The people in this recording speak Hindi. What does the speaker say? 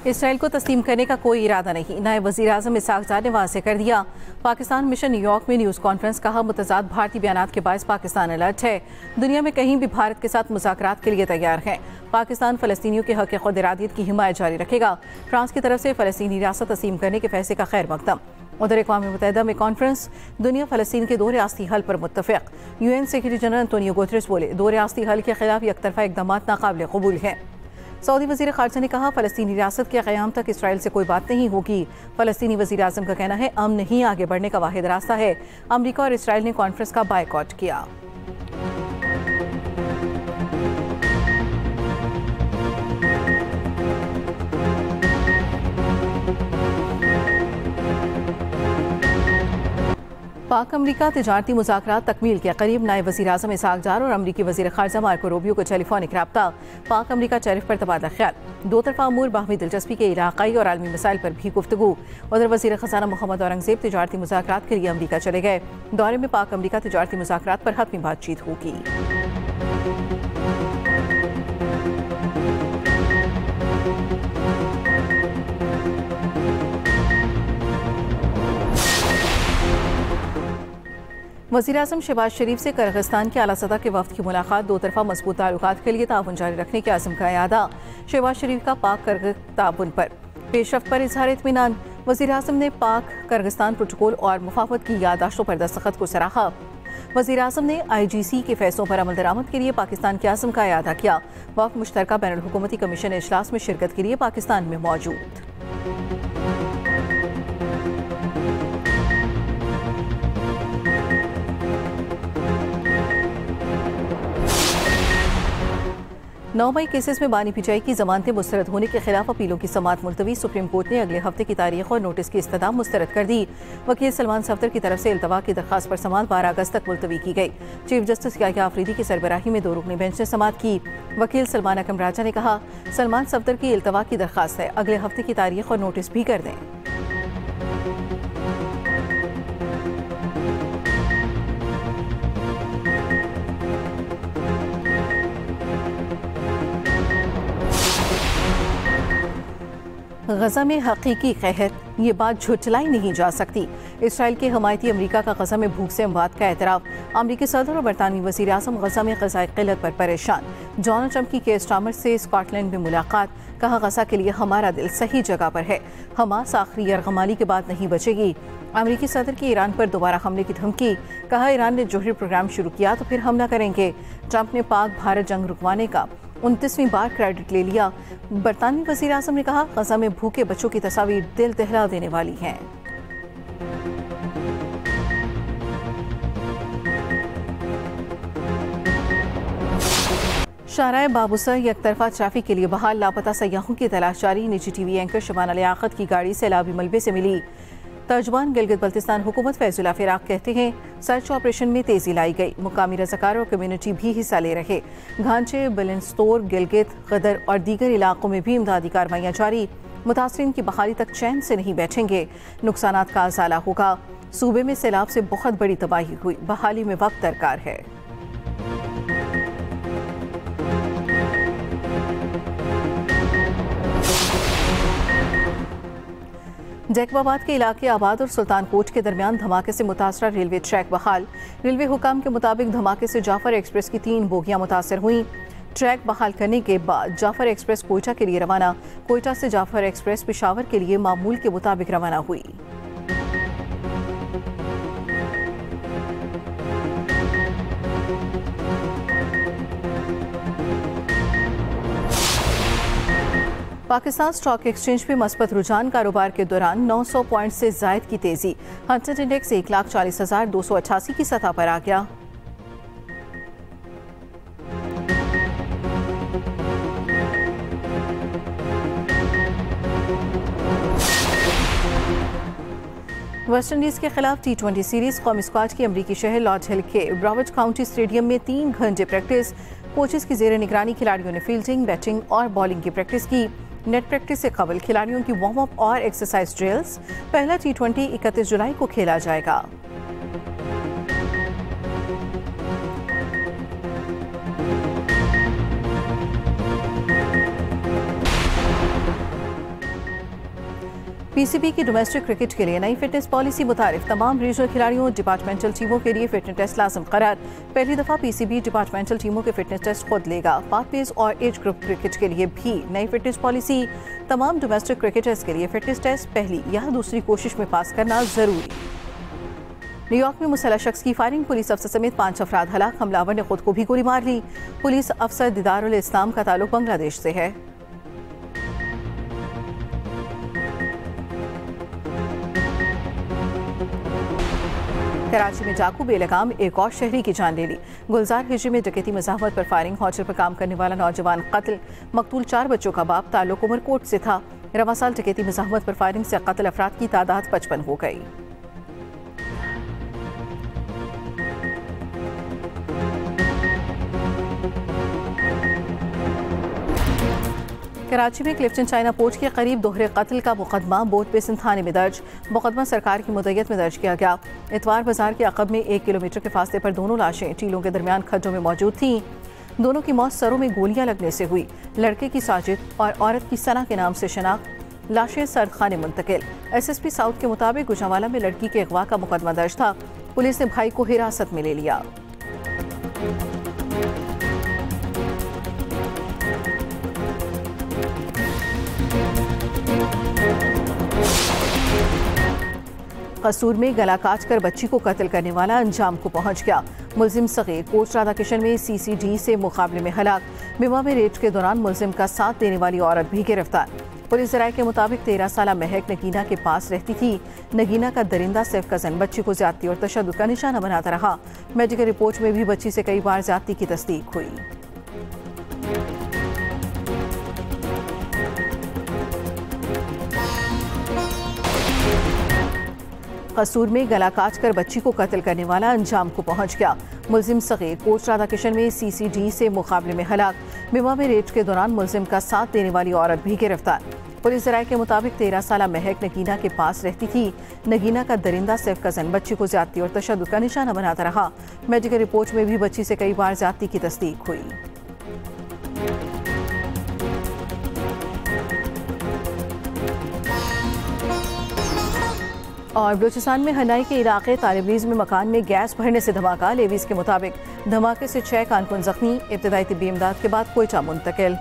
इसराइल को तस्लीम करने का कोई इरादा नहीं। नायब वज़ीर आज़म इसहाक़ ज़ार ने वाज़ेह कर दिया। पाकिस्तान मिशन न्यूयॉर्क में न्यूज़ कॉन्फ्रेंस, कहा मुतज़ाद भारतीय बयानात के बायस पाकिस्तान अलर्ट है। दुनिया में कहीं भी भारत के साथ मुज़ाकरात के लिए तैयार है। पाकिस्तान फ़लस्तीनियों के हक़ खुद इरादियत की हिमायत जारी रखेगा। फ्रांस की तरफ से फ़लस्तीनी रियासत तस्लीम करने के फैसले का खैर मकदम। उधर अक़वाम मुत्तहिदा में कॉन्फ्रेंस, दुनिया फ़लस्तीन के दो रियासती हल पर मुत्तफ़िक़। UN secretary general Antonio Guterres बोले, दो रियासती हल के खिलाफ एकतरफ़ा इक़दामात नाक़ाबिल क़बूल हैं। सऊदी वज़ीर ख़ारजा ने कहा, फ़लस्तीनी रियासत के क़याम तक इसराइल से कोई बात नहीं होगी। फ़लस्तीनी वज़ीर आज़म का कहना है, अमन ही आगे बढ़ने का वाहिद रास्ता है। अमरीका और इसराइल ने कॉन्फ्रेंस का बायकॉट किया। पाक अमरीका तिजारती मुज़ाकरात तकमील के करीब। नायब वज़ीर आज़म इसहाक़ ज़ार और अमरीकी वज़ीर ख़ारजा मार्को रूबियो को टेलीफोनिक रब्ता। पाक अमरीका टैरिफ पर तबादला ख्याल। दो तरफ़ा अमूर बाहमी दिलचस्पी के इलाक़ाई और आलमी मसाइल पर भी गुफ्तगू। उधर वज़ीर ख़ज़ाना मोहम्मद औरंगज़ेब तिजारती मुज़ाकरात के लिए अमरीका चले गए। दौरे में पाक अमरीका तिजारती मुज़ाकरात पर हतमी बातचीत होगी। वज़ीर आज़म शहबाज शरीफ से किर्गिस्तान के आला सतह के वफ़द की मुलाकात। दो तरफ़ा मज़बूत ताल्लुकात के लिए ताउन जारी रखने के अज़्म का इआदा। शहबाज शरीफ का पाक किर्गिज़ ताउन पर पेशरफ्त पर इज़हार इत्मीनान। वज़ीर आज़म ने पाक किर्गिस्तान प्रोटोकॉल और मुफाहमत की याददाश्तों पर दस्तखत को सराहा। वज़ीर आज़म ने IGC के फैसलों पर अमल दरामद के लिए पाकिस्तान के अज़्म का इआदा किया। वफ़द मुश्तरका बैनुल हुकूमती कमीशन इजलास में शिरकत के लिए पाकिस्तान में मौजूद। नौ मई केसेस में बानी पिचाई की जमानतें मुस्तरद होने के खिलाफ अपीलों की समाअत मुलतवी। सुप्रीम कोर्ट ने अगले हफ्ते की तारीख और नोटिस की इस्तदा मुस्तरद कर दी। वकील सलमान सफदर की तरफ से इल्तवा की दरख्वास्त पर समाअत 12 अगस्त तक मुलतवी की गई। चीफ जस्टिस याह्या आफरीदी की सरबराही में 2 रुकनी बेंच ने समाअत की। वकील सलमान अकरम राजा ने कहा, सलमान सफदर की इल्तवा की दरख्वास्त है, अगले हफ्ते की तारीख और नोटिस भी कर दें। गजा में हकीकी कहर, ये बात झुठलाई नहीं जा सकती। इसराइल के हमायती अमरीका का गजा में भूख से अमवात का एतराफ़। अमरीकी सदर और बरतानवी वज़ीर आज़म गजा में ग़ज़ाई क़िल्लत पर परेशान। डोनाल्ड ट्रंप की केयर स्टार्मर से स्कॉटलैंड में मुलाकात। कहा, गजा के लिए हमारा दिल सही जगह पर है। हमास आखिरी यरगमाली के बाद नहीं बचेगी। अमरीकी सदर की ईरान पर दोबारा हमले की धमकी। कहा, ईरान ने जोहरी प्रोग्राम शुरू किया तो फिर हमला करेंगे। ट्रंप ने पाक भारत जंग रुकवाने का 29वीं बार क्रेडिट ले लिया। बरतानवी वज़ीर आज़म ने कहा, गजा में भूखे बच्चों की तस्वीर दिल दहला देने वाली हैं। शाहराह बाबूसर एकतरफा ट्रैफिक के लिए बहाल। लापता सयाहों की तलाश जारी। निजी TV एंकर शबाना लियाकत की गाड़ी सैलाबी मलबे से मिली। तर्जुमान गिलगित बल्तिस्तान हुकूमत फैजुल्ला फिराक कहते हैं, सर्च ऑपरेशन में तेजी लाई गई। मुकामी रज़ाकार और कम्युनिटी भी हिस्सा ले रहे। घांचे, बिलनस्तोर, गिलगित, गदर और दीगर इलाकों में भी इमदादी कार्रवाइयाँ जारी। मुतासरीन की बहाली तक चैन से नहीं बैठेंगे। नुकसानात का अज़ाला होगा। सूबे में सैलाब से बहुत बड़ी तबाही हुई। बहाली में वक्त दरकार है। जैकबाबाद के इलाके आबाद और सुल्तानकोट के दरमियान धमाके से मुतासरा रेलवे ट्रैक बहाल। रेलवे हुकाम के मुताबिक धमाके से जाफर एक्सप्रेस की 3 बोगियां मुतासर हुई। ट्रैक बहाल करने के बाद जाफर एक्सप्रेस कोयटा के लिए रवाना। कोयटा से जाफर एक्सप्रेस पेशावर के लिए मामूल के मुताबिक रवाना हुई। पाकिस्तान स्टॉक एक्सचेंज पे मस्बत रुझान। कारोबार के दौरान 900 पॉइंट से जायद की तेजी। हंटर इंडेक्स 1,40,288 की सतह पर आ गया। वेस्ट इंडीज के खिलाफ T20 सीरीज कौमी स्क्वाड की अमरीकी शहर लॉर्ड हिल के ब्रॉविच काउंटी स्टेडियम में 3 घंटे प्रैक्टिस। कोचेस की जेर निगरानी खिलाड़ियों ने फील्डिंग, बैटिंग और बॉलिंग की प्रैक्टिस की। नेट प्रैक्टिस से कबल खिलाड़ियों की वार्म अप और एक्सरसाइज ड्रिल्स। पहला T20 31 जुलाई को खेला जाएगा। पीसीबी की डोमेस्टिक क्रिकेट के लिए नई फिटनेस पॉलिसी मुतारिफ। तमाम रीजनल खिलाड़ियों और डिपार्टमेंटल टीमों के लिए फिटनेस टेस्ट लाजम करार। पहली दफा पीसीबी डिपार्टमेंटल टीमों के फिटनेस टेस्ट खुद लेगा। पाक पेस और एज ग्रुप क्रिकेट के लिए भी नई फिटनेस पॉलिसी। तमाम डोमेस्टिक क्रिकेटर्स के लिए फिटनेस टेस्ट पहली या दूसरी कोशिश में पास करना जरूरी। न्यूयॉर्क में मुसल्लह शख्स की फायरिंग, पुलिस अफसर समेत 5 अफराद हलाक। हमलावर ने खुद को भी गोली मार ली। पुलिस अफसर दीदारुल इस्लाम का ताल्लुक बांग्लादेश से है। कराची में डाकू बेलगाम एक और शहरी की जान ले ली। गुलजार हिजरी में डकैती मज़ाहमत पर फायरिंग, होटल पर काम करने वाला नौजवान कत्ल। मकतूल 4 बच्चों का बाप, ताल्लुक उमरकोट से था। रवां साल डकैती मज़ाहमत पर फायरिंग से कत्ल अफराद की तादाद 55 हो गई। कराची में क्लिफ्टन चाइना पोर्ट के करीब दोहरे कत्ल का मुकदमा बोट बेसिन थाने में दर्ज। मुकदमा सरकार की मुद्दत में दर्ज किया गया। इतवार बाजार के अकब में 1 किलोमीटर के फासले पर दोनों लाशें टीलों के दरमियान खड्डों में मौजूद थीं। दोनों की मौत सरों में गोलियां लगने से हुई। लड़के की साजिद और औरत की सना के नाम से शनाख्त। लाशें सर्द खाने मुंतकिल। SSP साउथ के मुताबिक गुजरांवाला में लड़की के अगवा का मुकदमा दर्ज था। पुलिस ने भाई को हिरासत में ले लिया। कसूर में गला काट कर बच्ची को कत्ल करने वाला अंजाम को पहुंच गया। मुलजिम सगीर कोच राधा किशन में CCD से मुकाबले में हलाक। बिमा में रेड के दौरान मुलजिम का साथ देने वाली औरत भी गिरफ्तार। पुलिस ज़राए के मुताबिक 13 साला महक नगीना के पास रहती थी। नगीना का दरिंदा सिर्फ कज़न बच्ची को ज्यादती और तशद्दुद का निशाना बनाता रहा। मेडिकल रिपोर्ट में भी बच्ची से कई बार ज्यादती की तस्दीक हुई। कसूर में गला काट कर बच्ची को कत्ल करने वाला अंजाम को पहुंच गया। मुलजिम सगीर कोच राधा किशन में CCD से मुकाबले में हलाक। बिमा में रेड के दौरान मुलजिम का साथ देने वाली औरत भी गिरफ्तार। पुलिस ज़राए के मुताबिक 13 साला महक नगीना के पास रहती थी। नगीना का दरिंदा सिर्फ कज़न बच्ची को ज्यादती और तशद्दुद का निशाना बनाता रहा। मेडिकल रिपोर्ट में भी बच्ची से कई बार ज्यादती की तस्दीक हुई। और बलूचिस्तान में हनाई के इलाके तालिबलीज में मकान में गैस भरने से धमाका। लेवीज के मुताबिक धमाके से 6 कारकुन जख्मी। इब्तदाई तिब्बी इमदाद के बाद कोयटा मुंतकिल।